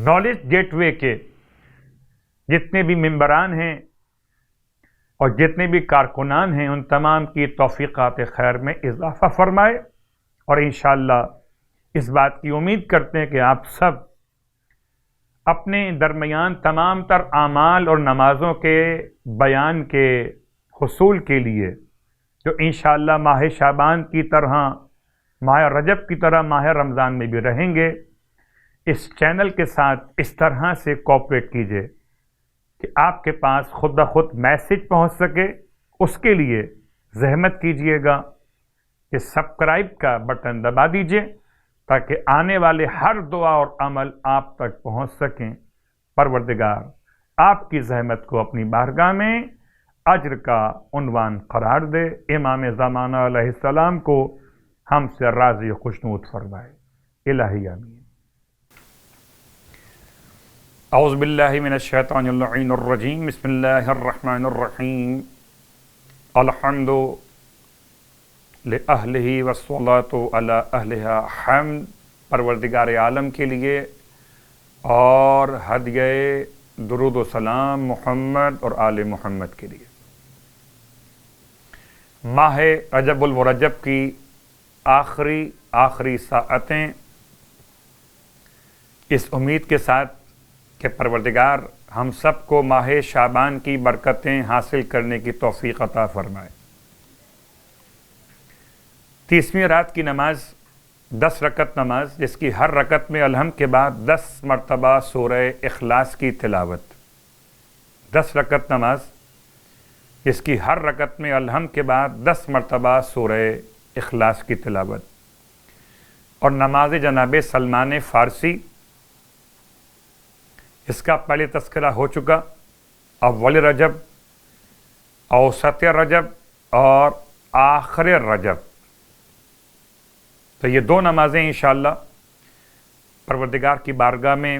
Knowledge get وے کے جتنے بھی ممبران ہیں اور جتنے بھی کارکنان ہیں، ان تمام کی توفیقات خیر میں اضافہ فرمائے، اور انشاءاللہ اس بات کی امید کرتے ہیں کہ آپ سب اپنے درمیان تمام تر اعمال اور نمازوں کے بیان کے حصول کے لیے، جو انشاءاللہ ماہ شعبان کی طرح، ماہ رجب کی طرح ماہ رمضان میں بھی رہیں گے، اس چینل کے ساتھ اس طرح سے کوآپریٹ کیجئے کہ آپ کے پاس خود بخود میسج پہنچ سکے۔ اس کے لیے زحمت کیجئے گا کہ سبسکرائب کا بٹن دبا دیجئے تاکہ آنے والے ہر دعا اور عمل آپ تک پہنچ سکیں۔ پروردگار آپ کی زحمت کو اپنی بارگاہ میں اجر کا عنوان قرار دے، امام زمانہ علیہ السلام کو ہم سے راضی و خوشنود فرمائے۔ الہی آمین۔ اعوذ باللہ من الشیطان اللعین الرجیم، بسم اللہ الرحمن الرحیم، الحمد لأہلہ والصلاة علی اہلہا، حمد پروردگار عالم کے لیے اور ہدیہ درود و سلام محمد اور آل محمد کے لیے۔ ماہ رجب المرجب کی آخری ساعتیں اس امید کے ساتھ کہ پروردگار ہم سب کو ماہ شعبان کی برکتیں حاصل کرنے کی توفیق عطا فرمائے۔ 30ویں رات کی نماز 10 رکعت نماز، جس کی ہر رکعت میں الحمد کے بعد 10 مرتبہ سورہ اخلاص کی تلاوت۔ 10 رکعت نماز جس کی ہر رکعت میں الحمد کے بعد 10 مرتبہ سورہ اخلاص کی تلاوت، اور نماز جناب سلمان فارسی، اس کا پہلے تذکرہ ہو چکا، اول رجب، اوسط رجب اور آخر رجب۔ تو یہ 2 نمازیں انشاءاللہ پروردگار کی بارگاہ میں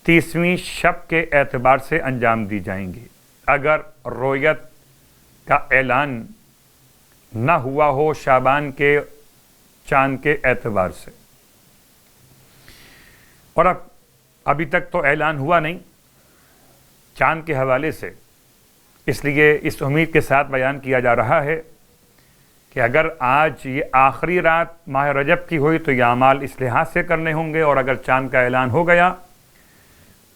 30ویں شب کے اعتبار سے انجام دی جائیں گی، اگر رویت کا اعلان نہ ہوا ہو شعبان کے چاند کے اعتبار سے۔ اور ابھی تک تو اعلان ہوا نہیں چاند کے حوالے سے، اس لیے اس امید کے ساتھ بیان کیا جا رہا ہے کہ اگر آج یہ آخری رات ماہ رجب کی ہوئی تو یہ اعمال اس لحاظ سے کرنے ہوں گے، اور اگر چاند کا اعلان ہو گیا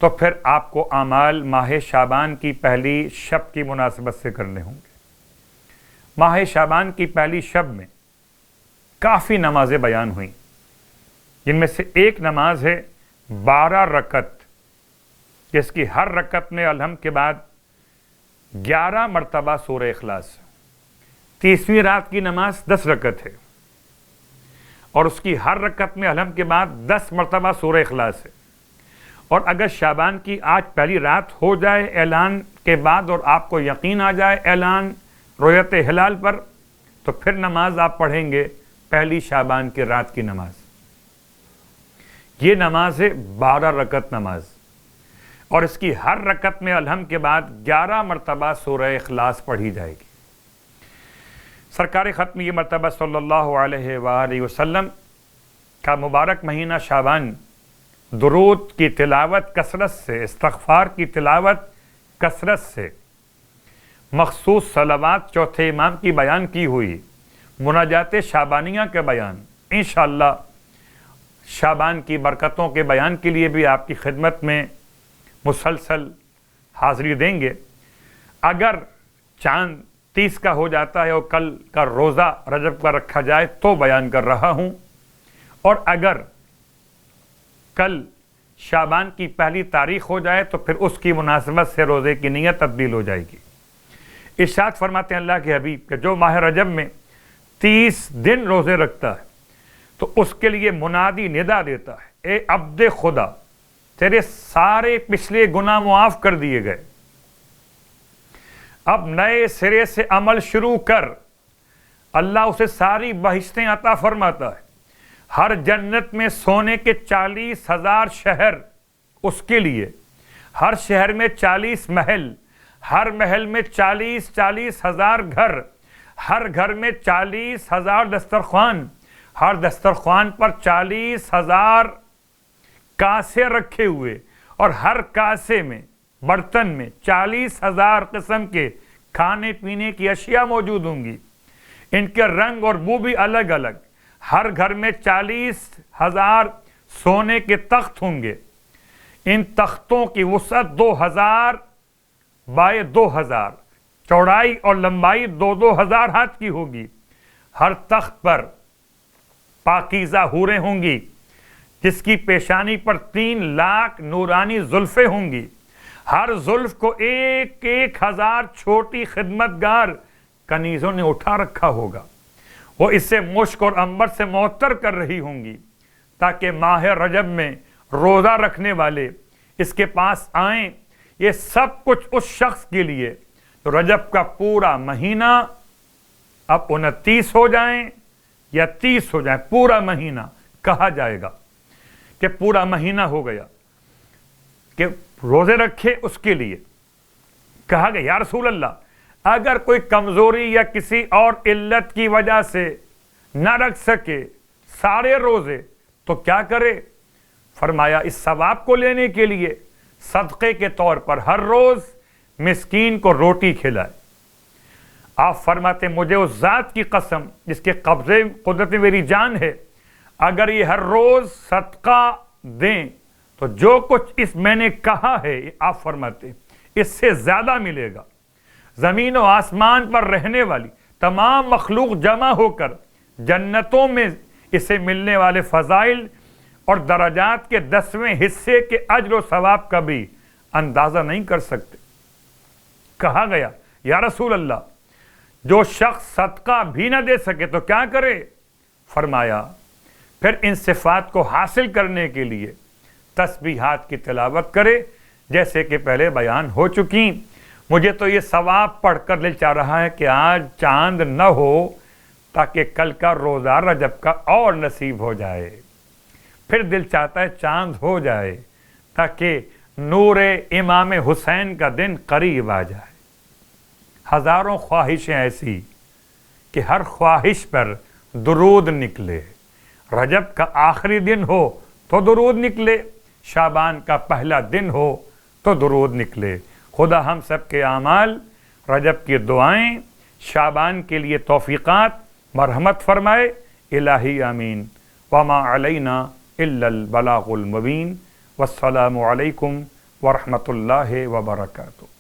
تو پھر آپ کو اعمال ماہ شعبان کی پہلی شب کی مناسبت سے کرنے ہوں گے۔ ماہ شعبان کی پہلی شب میں کافی نمازیں بیان ہوئیں، جن میں سے ایک نماز ہے 12 رکعت، جس کی ہر رکعت میں الحمد کے بعد 11 مرتبہ سورہ اخلاص۔ 30ویں رات کی نماز 10 رکعت ہے، اور اس کی ہر رکعت میں الحمد کے بعد 10 مرتبہ سورہ اخلاص ہے۔ اور اگر شعبان کی آج پہلی رات ہو جائے اعلان کے بعد، اور آپ کو یقین آ جائے اعلان رؤیت ہلال پر، تو پھر نماز آپ پڑھیں گے پہلی شعبان کی رات کی نماز۔ یہ نماز ہے 12 رکعت نماز، اور اس کی ہر رکعت میں الحمد کے بعد 11 مرتبہ سورہ اخلاص پڑھی جائے گی۔ سرکار ختم یہ مرتبہ صلی اللہ علیہ وآلہ وسلم کا مبارک مہینہ شعبان درود کی تلاوت کثرت سے، استغفار کی تلاوت کثرت سے، مخصوص صلوات چوتھے امام کی بیان کی ہوئی، مناجات شعبانیہ کے بیان، انشاءاللہ شعبان کی برکتوں کے بیان کے لیے بھی آپ کی خدمت میں مسلسل حاضری دیں گے۔ اگر چاند 30 کا ہو جاتا ہے اور کل کا روزہ رجب کا رکھا جائے تو بیان کر رہا ہوں، اور اگر کل شعبان کی پہلی تاریخ ہو جائے تو پھر اس کی مناسبت سے روزے کی نیت تبدیل ہو جائے گی۔ ارشاد فرماتے ہیں اللہ کے حبیب کہ جو ماہ رجب میں 30 دن روزے رکھتا ہے تو اس کے لیے منادی ندا دیتا ہے، اے عبد خدا، تیرے سارے پچھلے گناہ معاف کر دیے گئے، اب نئے سرے سے عمل شروع کر۔ اللہ اسے ساری بہشتیں عطا فرماتا ہے، ہر جنت میں سونے کے 40,000 شہر اس کے لیے، ہر شہر میں 40 محل، ہر محل میں 40,000 گھر، ہر گھر میں 40,000 دسترخوان، ہر دسترخوان پر 40,000 کاسے رکھے ہوئے اور ہر کاسے میں برتن میں 40,000 قسم کے کھانے پینے کی اشیاء موجود ہوں گی. ان کے رنگ اور بو بھی الگ الگ. ہر گھر میں 40,000 سونے کے تخت ہوں گے. ان تختوں کی وسعت 2,000 بائے 2,000، چوڑائی اور لمبائی 2,000 ہاتھ کی ہوگی. ہر تخت پر پاکیزہ حوریں ہوں گی جس کی پیشانی پر 3 لاکھ نورانی زلفیں ہوں گی. ہر زلف کو 1,000 چھوٹی خدمتگار کنیزوں نے اٹھا رکھا ہوگا. وہ اسے مشک اور عنبر سے معطر کر رہی ہوں گی تاکہ ماہ رجب میں روزہ رکھنے والے اس کے پاس آئیں. یہ سب کچھ اس شخص کے لیے تو رجب کا پورا مہینہ اب 29 ہو جائیں یا 30 ہو جائیں، پورا مہینہ کہا جائے گا کہ پورا مہینہ ہو گیا کہ روزے رکھے. اس کے لیے کہا گیا یا رسول اللہ اگر کوئی کمزوری یا کسی اور علت کی وجہ سے نہ رکھ سکے سارے روزے تو کیا کرے؟ فرمایا اس ثواب کو لینے کے لیے صدقے کے طور پر ہر روز مسکین کو روٹی کھلائے. آپ فرماتے مجھے اس ذات کی قسم جس کے قبضے قدرت میری جان ہے، اگر یہ ہر روز صدقہ دیں تو جو کچھ اس میں نے کہا ہے آپ فرماتے اس سے زیادہ ملے گا. زمین و آسمان پر رہنے والی تمام مخلوق جمع ہو کر جنتوں میں اسے ملنے والے فضائل اور درجات کے 10ویں حصے کے اجر و ثواب کا بھی اندازہ نہیں کر سکتے. کہا گیا یا رسول اللہ جو شخص صدقہ بھی نہ دے سکے تو کیا کرے؟ فرمایا پھر ان صفات کو حاصل کرنے کے لیے تسبیحات کی تلاوت کرے جیسے کہ پہلے بیان ہو چکی. مجھے تو یہ ثواب پڑھ کر دل چاہ رہا ہے کہ آج چاند نہ ہو تاکہ کل کا روزہ رجب کا اور نصیب ہو جائے. پھر دل چاہتا ہے چاند ہو جائے تاکہ نور امام حسین کا دن قریب آ جائے. ہزاروں خواہشیں ایسی کہ ہر خواہش پر درود نکلے. رجب کا آخری دن ہو تو درود نکلے، شعبان کا پہلا دن ہو تو درود نکلے. خدا ہم سب کے اعمال، رجب کی دعائیں، شعبان کے لیے توفیقات مرحمت فرمائے. الہی آمین. وما علینا الا البلاغ المبین. والسلام علیکم ورحمۃ اللہ وبرکاتہ.